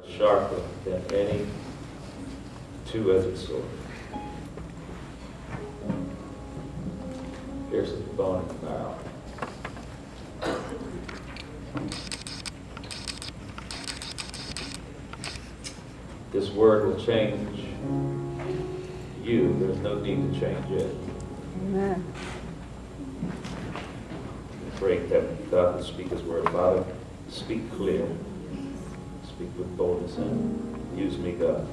sharper than any two-edged sword. Pierces the bone and marrow. This word will change you. There's no need to change it. Amen. Pray that God will speak His word. Father, speak clear. Speak with boldness and use me, God,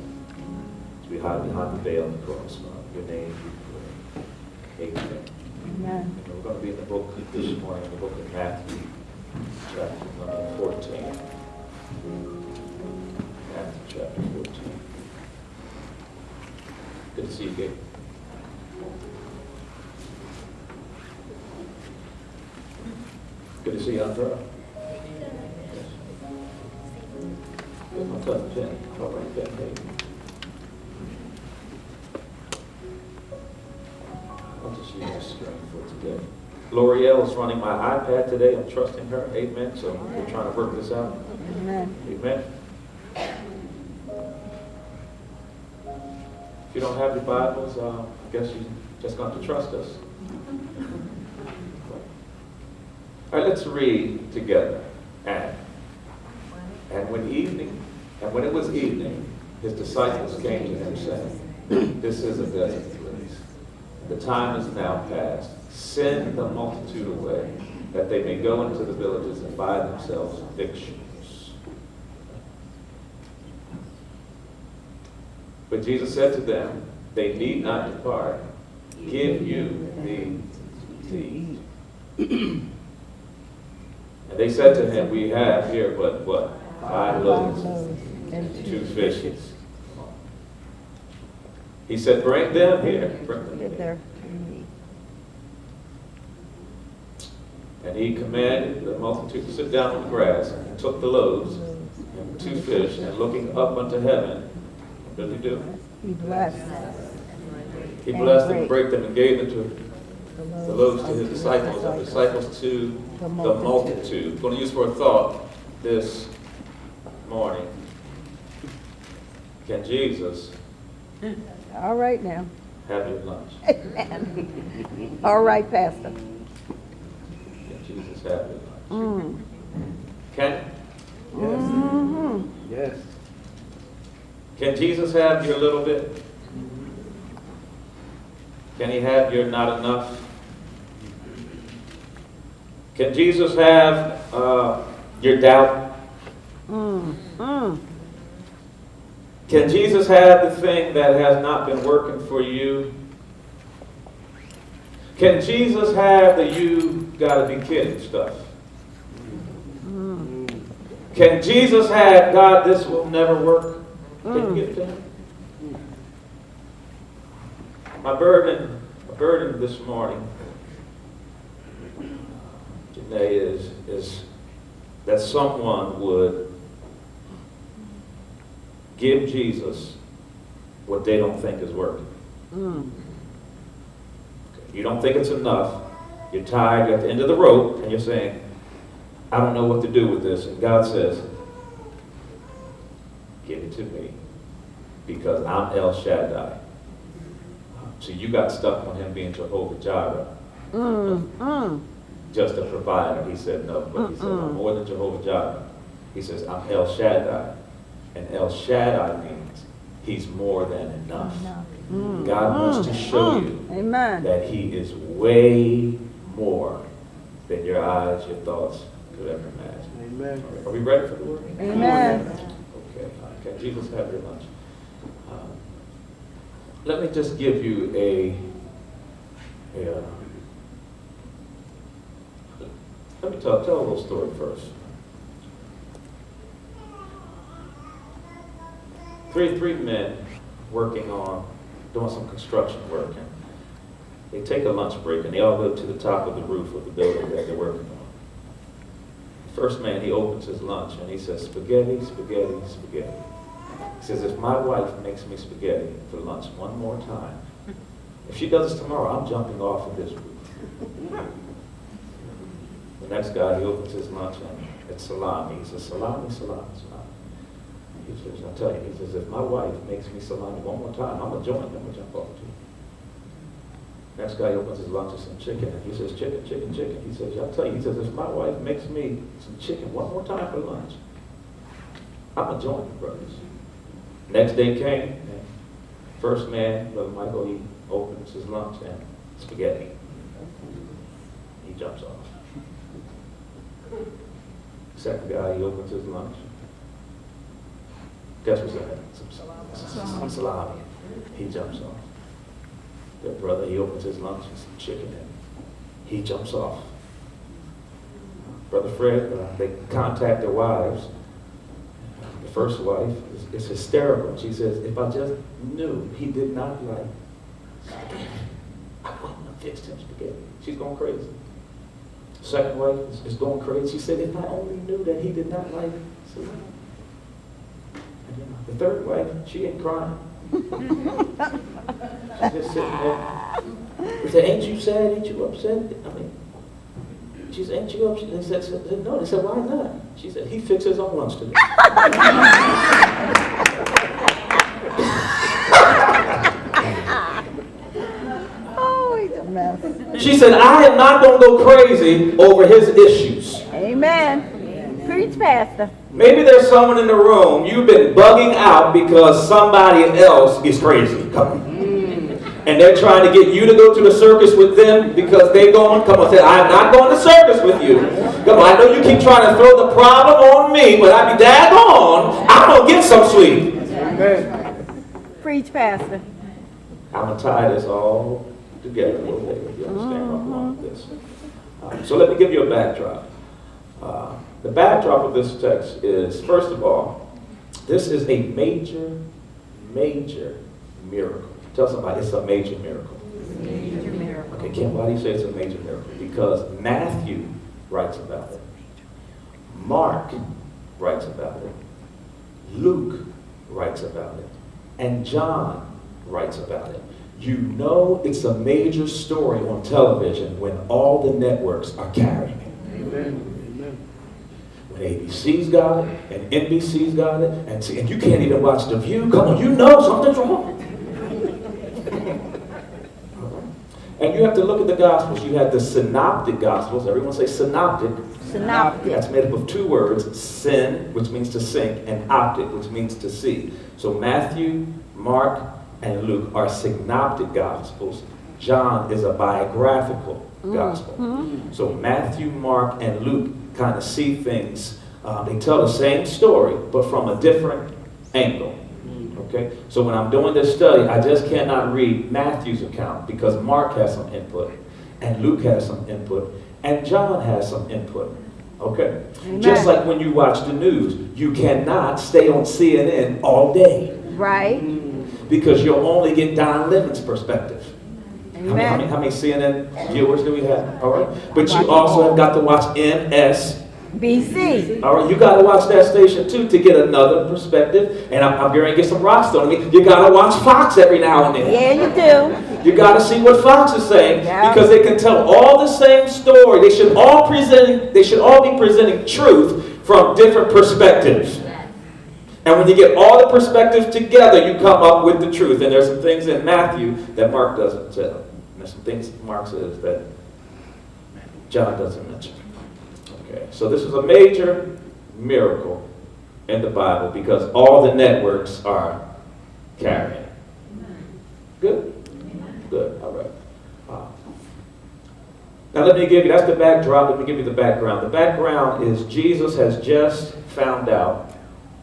as we hide behind the veil of the cross. Your name we pray. Amen. Amen. And we're going to be in the book this morning, the book of Matthew, chapter number 14. Matthew chapter 14. Good to see you, Gabe. Good to see you, Andrea. Here's my cousin Jenny. All right, Ben, hey. I'll just use this screen for today. L'Oreal is running my iPad today. I'm trusting her. Amen. So we're trying to work this out. Amen. Amen. If you don't have your Bibles, I guess you just got to trust us. All right, let's read together. And when it was evening, his disciples came to him, saying, "This is a desert place. The time is now past. Send the multitude away, that they may go into the villages and buy themselves victuals." But Jesus said to them, "They need not depart. Give you these to eat." And they said to him, "We have here but what? 5 loaves and 2 fishes." He said, "Bring them here." Bring them here. And he commanded the multitude to sit down on the grass, and took the loaves and 2 fish, and looking up unto heaven, what did he do? He blessed. He blessed them, broke them, and gave them to the loaves to his disciples, and the disciples to the multitude. I'm going to use for a thought this morning. Can Jesus All right now. have your lunch? Amen. All right, Pastor. Can Jesus have your lunch? Can? Yes. Can Jesus have your little bit? Can he have your not enough? Can Jesus have your doubt? Can Jesus have the thing that has not been working for you? Can Jesus have the "you gotta be kidding" stuff? Can Jesus have, "God, this will never work"? Can you give it to him? My burden this morning, today, is that someone would give Jesus what they don't think is working. You don't think it's enough. You're tired. You're at the end of the rope, and you're saying, "I don't know what to do with this." And God says, "Give it to me, because I'm El Shaddai." So you got stuck on him being Jehovah Jireh, just a provider. He said no, but he said, "I'm more than Jehovah Jireh." He says, "I'm El Shaddai." And El Shaddai means he's more than enough. God wants to show you Amen. that he is way more than your eyes, your thoughts could ever imagine. Amen. Are we ready for the word? Amen. Okay. Can Jesus have your lunch? Let me just give you let me tell a little story first. Three men working on doing some construction work, and they take a lunch break, and they all go to the top of the roof of the building that they're working on. The first man, he opens his lunch, and he says, "Spaghetti, spaghetti, spaghetti." He says, "If my wife makes me spaghetti for lunch one more time, if she does this tomorrow, I'm jumping off of this roof." The next guy, he opens his lunch, and it's salami. He says, "Salami, salami, salami." He says, I'll tell you, he says, if my wife makes me salami one more time, I'm going to join, I'm going to jump off too. Next guy opens his lunch with some chicken, and he says, chicken, chicken, chicken. He says, I'll tell you, he says, if my wife makes me some chicken one more time for lunch, I'm going to join you, brothers. Next day came, and first man, Brother Michael, he opens his lunch and spaghetti. He jumps off. Second guy, he opens his lunch. Guess what's that? Some salami. He jumps off. Their brother, he opens his lunch with some chicken and he jumps off. Brother Fred, they contact their wives. The first wife is hysterical. She says, if I just knew he did not like spaghetti, I wouldn't have fixed him spaghetti. She's going crazy. Second wife is going crazy. She said, if I only knew that he did not like salami. And the third wife, she ain't crying. She's just sitting there. He said, ain't you sad? Ain't you upset? I mean, she said, ain't you upset? They said, no. They said, why not? She said, he fixed his own lunch today. Oh, he's a mess. She said, I am not going to go crazy over his issues. Amen. Preach, Pastor. Maybe there's someone in the room, you've been bugging out because somebody else is crazy. Come on. And they're trying to get you to go to the circus with them because they're going. Come on, say, I'm not going to circus with you. Come on, I know you keep trying to throw the problem on me, but I be daggone, I'm going to get some sleep. Amen. Preach, Pastor. I'm going to tie this all together a little bit, if you understand where I'm going with this. So let me give you a backdrop. The backdrop of this text is, first of all, this is a major, major miracle. Tell somebody it's a major miracle. Major miracle. Okay, Kim, why do you say it's a major miracle? Because Matthew writes about it. Mark writes about it. Luke writes about it. And John writes about it. You know it's a major story on television when all the networks are carrying it. Amen. When ABC's got it, and NBC's got it, and you can't even watch The View. Come on, you know something's wrong. And you have to look at the Gospels. You have the synoptic Gospels. Everyone say synoptic. Synoptic. That's made up of two words, syn, which means to sink, and optic, which means to see. So Matthew, Mark, and Luke are synoptic Gospels. John is a biographical Gospel. Mm-hmm. So Matthew, Mark, and Luke kind of see things. They tell the same story, but from a different angle. Okay? So when I'm doing this study, I just cannot read Matthew's account because Mark has some input, and Luke has some input, and John has some input. Okay? Amen. Just like when you watch the news, you cannot stay on CNN all day. Right. Because you'll only get Don Lemon's perspective. Amen. How many CNN viewers do we have? All right. But you also have got to watch MSBC. All right. You got to watch that station too to get another perspective. And I'm going to get some rocks thrown at me. You got to watch Fox every now and then. Yeah, you do. You got to see what Fox is saying because they can tell all the same story. They should all be presenting truth from different perspectives. And when you get all the perspectives together, you come up with the truth. And there's some things in Matthew that Mark doesn't tell. And there's some things Mark says that John doesn't mention. Okay, so this is a major miracle in the Bible because all the networks are carrying. Good? Good, all right. Now let me give you, that's the backdrop, let me give you the background. The background is Jesus has just found out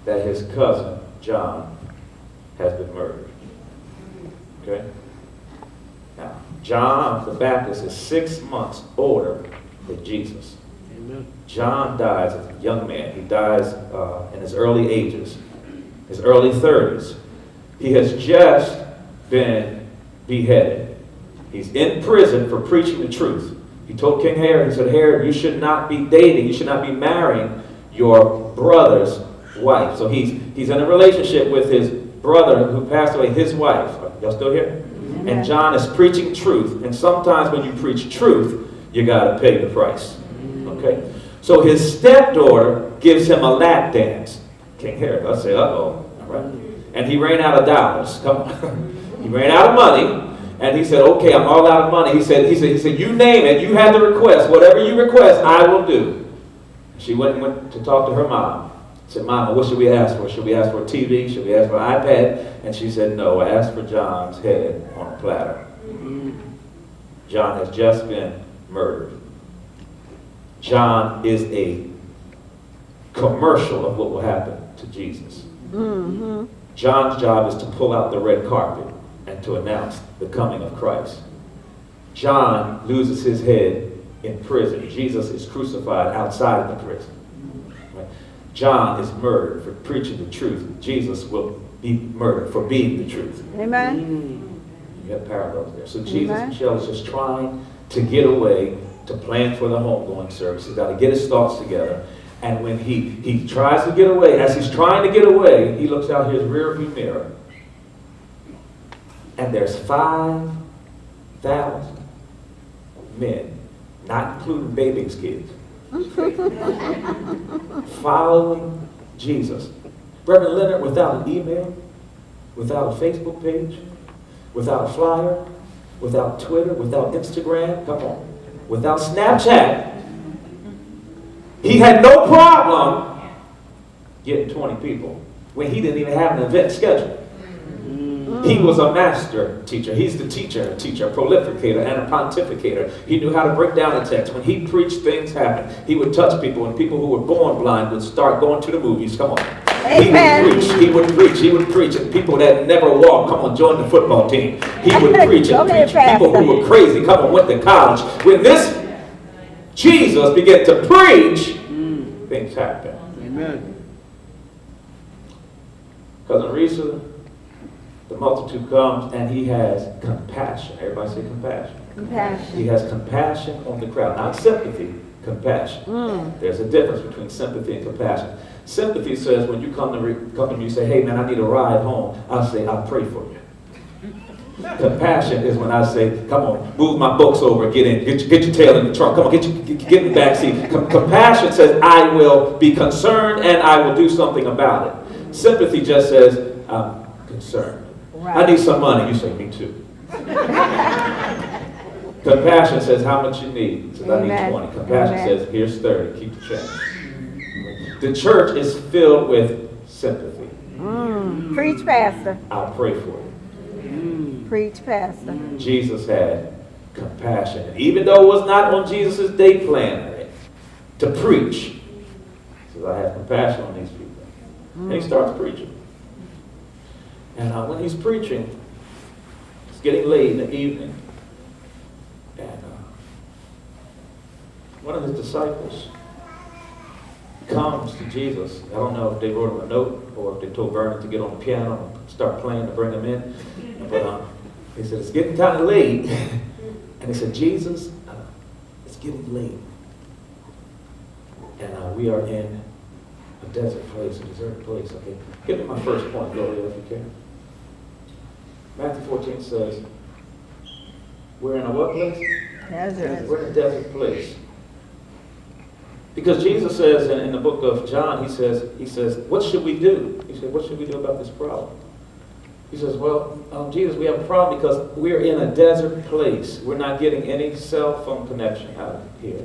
that his cousin, John, has been murdered. Okay? Now, John the Baptist is 6 months older than Jesus. Amen. John dies as a young man. He dies in his early ages, his early 30s. He has just been beheaded. He's in prison for preaching the truth. He told King Herod, he said, Herod, you should not be dating, you should not be marrying your brother's wife. So he's in a relationship with his brother who passed away, his wife. Y'all still here? Amen. And John is preaching truth. And sometimes when you preach truth, you got to pay the price. Okay? So his stepdaughter gives him a lap dance. King Herod. I said, uh-oh. All right. And he ran out of dollars. Come on. He ran out of money. And he said, okay, I'm all out of money. He said, you name it. You have the request. Whatever you request, I will do. She went to talk to her mom. Said, Mama, what should we ask for? Should we ask for a TV? Should we ask for an iPad? And she said, no, I asked for John's head on a platter. John has just been murdered. John is a commercial of what will happen to Jesus. Mm-hmm. John's job is to pull out the red carpet and to announce the coming of Christ. John loses his head in prison. Jesus is crucified outside of the prison. Right? John is murdered for preaching the truth. Jesus will be murdered for being the truth. Amen. You have parallels there. So Jesus, Michelle, is just trying to get away to plan for the homegoing service. He's got to get his thoughts together. And when he tries to get away, as he's trying to get away, he looks out his rearview mirror. And there's 5,000 men, not including babies' kids, following Jesus. Reverend Leonard, without an email, without a Facebook page, without a flyer, without Twitter, without Instagram, come on, without Snapchat, he had no problem getting 20 people when he didn't even have an event scheduled. He was a master teacher. He's the teacher, a prolificator, and a pontificator. He knew how to break down the text. When he preached, things happened. He would touch people, and people who were born blind would start going to the movies. Come on. Amen. He would preach, and people that never walked, come on, join the football team. He would preach and preach. People who were crazy, come on, went to college. When this Jesus began to preach, things happened. Amen. Cousin Risa, the multitude comes and he has compassion. Everybody say compassion. Compassion. He has compassion on the crowd. Not sympathy, compassion. There's a difference between sympathy and compassion. Sympathy says when you come to me, you say, hey man, I need a ride home. I'll say, I'll pray for you. Compassion is when I say, come on, move my books over, get in, get your tail in the trunk, come on, get in the back seat. Compassion says, I will be concerned and I will do something about it. Sympathy just says, I'm concerned. Right. I need some money. You say, me too. Compassion says, how much you need? It says, I need 20. Compassion says, here's 30. Keep the change. The church is filled with sympathy. Preach, Pastor. I'll pray for you. Preach, Pastor. Jesus had compassion. And even though it was not on Jesus' day plan to preach, he says, I have compassion on these people. And he starts preaching. And when he's preaching, it's getting late in the evening. And one of his disciples comes to Jesus. I don't know if they wrote him a note or if they told Vernon to get on the piano and start playing to bring him in. But he said, it's getting kind of late. And he said, Jesus, it's getting late. And we are in a desert place, a deserted place. Okay, give me my first point, Gloria, if you can. Matthew 14 says, we're in a what place? Desert. We're in a desert place. Because Jesus says in the book of John, he says, what should we do? He said, what should we do about this problem? He says, well, Jesus, we have a problem because we're in a desert place. We're not getting any cell phone connection out of here.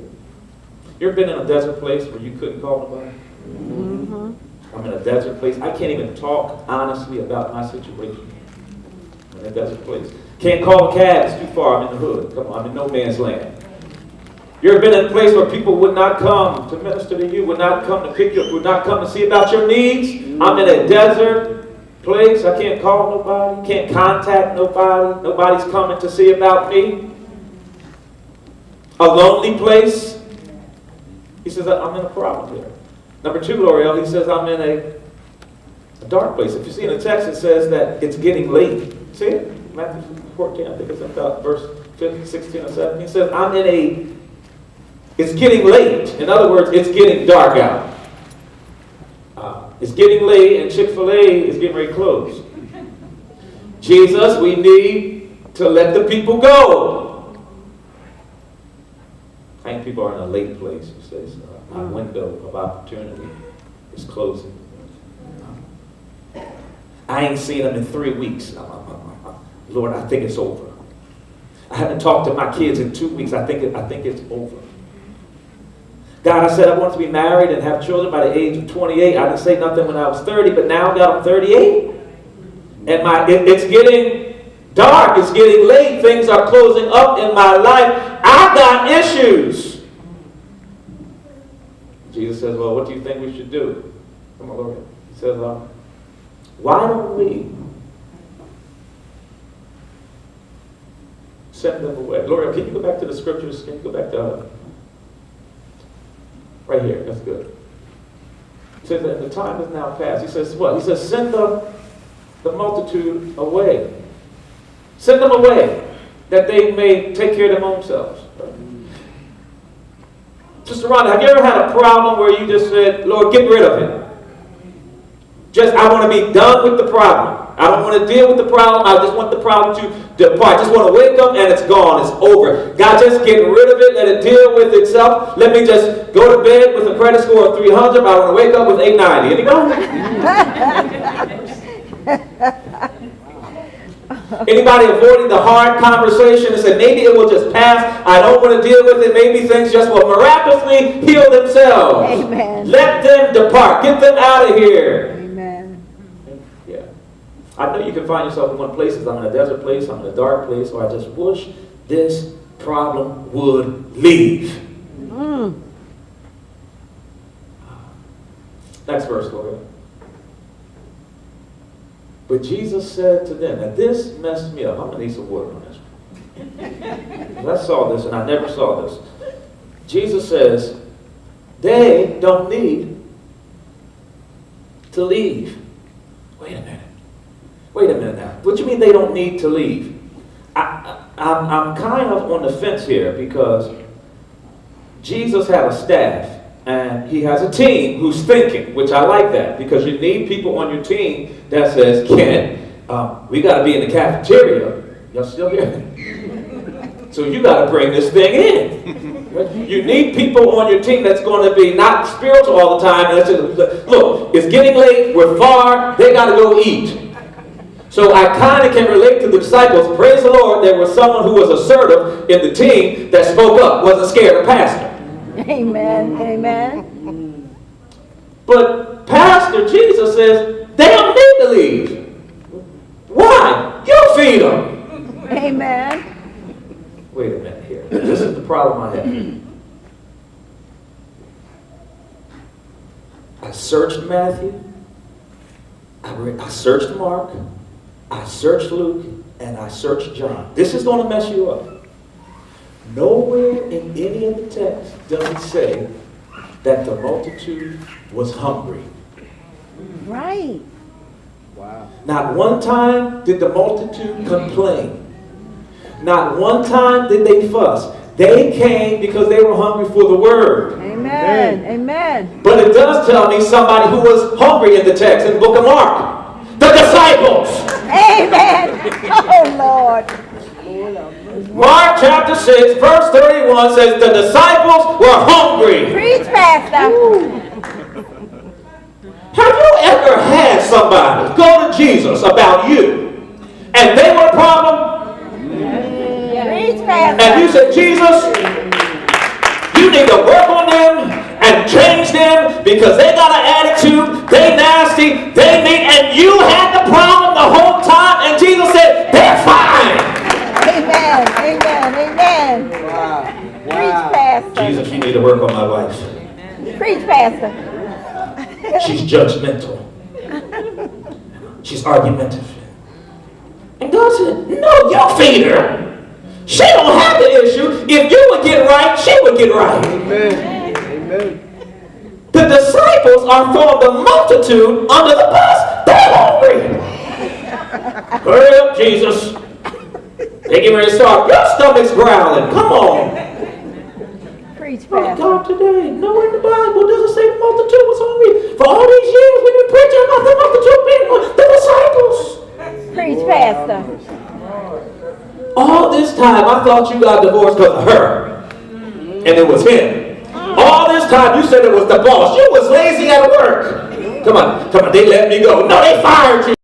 You ever been in a desert place where you couldn't call nobody? Mm-hmm. I'm in a desert place. I can't even talk honestly about my situation. I'm in a desert place. Can't call a cab. It's too far. I'm in the hood. Come on, I'm in no man's land. You ever been in a place where people would not come to minister to you, would not come to pick you up, would not come to see about your needs? I'm in a desert place. I can't call nobody, can't contact nobody. Nobody's coming to see about me. A lonely place. He says, I'm in a problem here. Number two, L'Oreal, he says, I'm in a dark place. If you see in the text, it says that it's getting late. See it? Matthew 14, I think it's about verse 15, 16 or 17. He says, it's getting late. In other words, it's getting dark out. It's getting late and Chick-fil-A is getting ready to close. Jesus, we need to let the people go. I think people are in a late place. He says, my window of opportunity is closing. I ain't seen them in 3 weeks. Lord, I think it's over. I haven't talked to my kids in 2 weeks. I think it's over. God, I said I want to be married and have children by the age of 28. I didn't say nothing when I was 30, but now, God, I'm 38. And it's getting dark. It's getting late. Things are closing up in my life. I got issues. Jesus says, well, what do you think we should do? Come on, Lord. He says, why don't we send them away? Lord, can you go back to the scriptures? Can you go back to right here? That's good. He says that the time is now past. He says what? He says, send the multitude away. Send them away, that they may take care of their own selves. Sister Rhonda, have you ever had a problem where you just said, Lord, get rid of it? I want to be done with the problem. I don't want to deal with the problem. I just want the problem to depart. I just want to wake up and it's gone. It's over. God, just get rid of it. Let it deal with itself. Let me just go to bed with a credit score of 300. I want to wake up with 890. Anybody avoiding the hard conversation and say, maybe it will just pass. I don't want to deal with it. Maybe things just will miraculously heal themselves. Amen. Let them depart. Get them out of here. Amen. Yeah. I know you can find yourself in one place. I'm in a desert place. I'm in a dark place. Or I just wish this problem would leave. Next verse, go ahead. But Jesus said to them, and this messed me up. I'm going to need some water on this one. I saw this and I never saw this. Jesus says, they don't need to leave. Wait a minute now. What do you mean they don't need to leave? I'm kind of on the fence here because Jesus had a staff. And he has a team who's thinking, which I like that, because you need people on your team that says, Ken, we got to be in the cafeteria. Y'all still here? So you got to bring this thing in. You need people on your team that's going to be not spiritual all the time. And just, look, it's getting late. We're far. They got to go eat. So I kind of can relate to the disciples. Praise the Lord, there was someone who was assertive in the team that spoke up, wasn't scared of pastor. Amen. Amen. But Pastor Jesus says, they don't need to leave. Why? You feed them. Amen. Wait a minute here. This is the problem I have. I searched Matthew. I searched Mark. I searched Luke. And I searched John. This is going to mess you up. Nowhere in any of the texts does it say that the multitude was hungry. Right. Wow. Not one time did the multitude complain. Not one time did they fuss. They came because they were hungry for the word. Amen. Amen. But it does tell me somebody who was hungry in the text in the book of Mark. The disciples. Amen. Oh, Lord. Mark chapter 6, verse 31 says the disciples were hungry. Preach, Pastor. Have you ever had somebody go to Jesus about you and they were a problem? Preach, Pastor. And you said, Jesus, you need to work on them and change them because they got an attitude, they nasty, they mean, and you had the problem the whole time, and Jesus said, they're fine. Amen. Amen. Amen. Wow. Preach, Pastor. Jesus, you need to work on my wife. Preach, Pastor. She's judgmental. She's argumentative. And God said, no, you feed her. She don't have the issue. If you would get right, she would get right. Amen. Amen. The disciples are for the multitude under the bus. They're hungry. Hurry up, Jesus. They get ready to start. Your stomach's growling. Come on. Preach, Oh, Pastor. God, today, nowhere in the Bible does it say the multitude was hungry. For all these years, we've been preaching about the multitude being the disciples. Preach, Pastor. All this time, I thought you got divorced because of her. And it was him. All this time, you said it was the boss. You was lazy at work. Come on. They let me go. No, they fired you.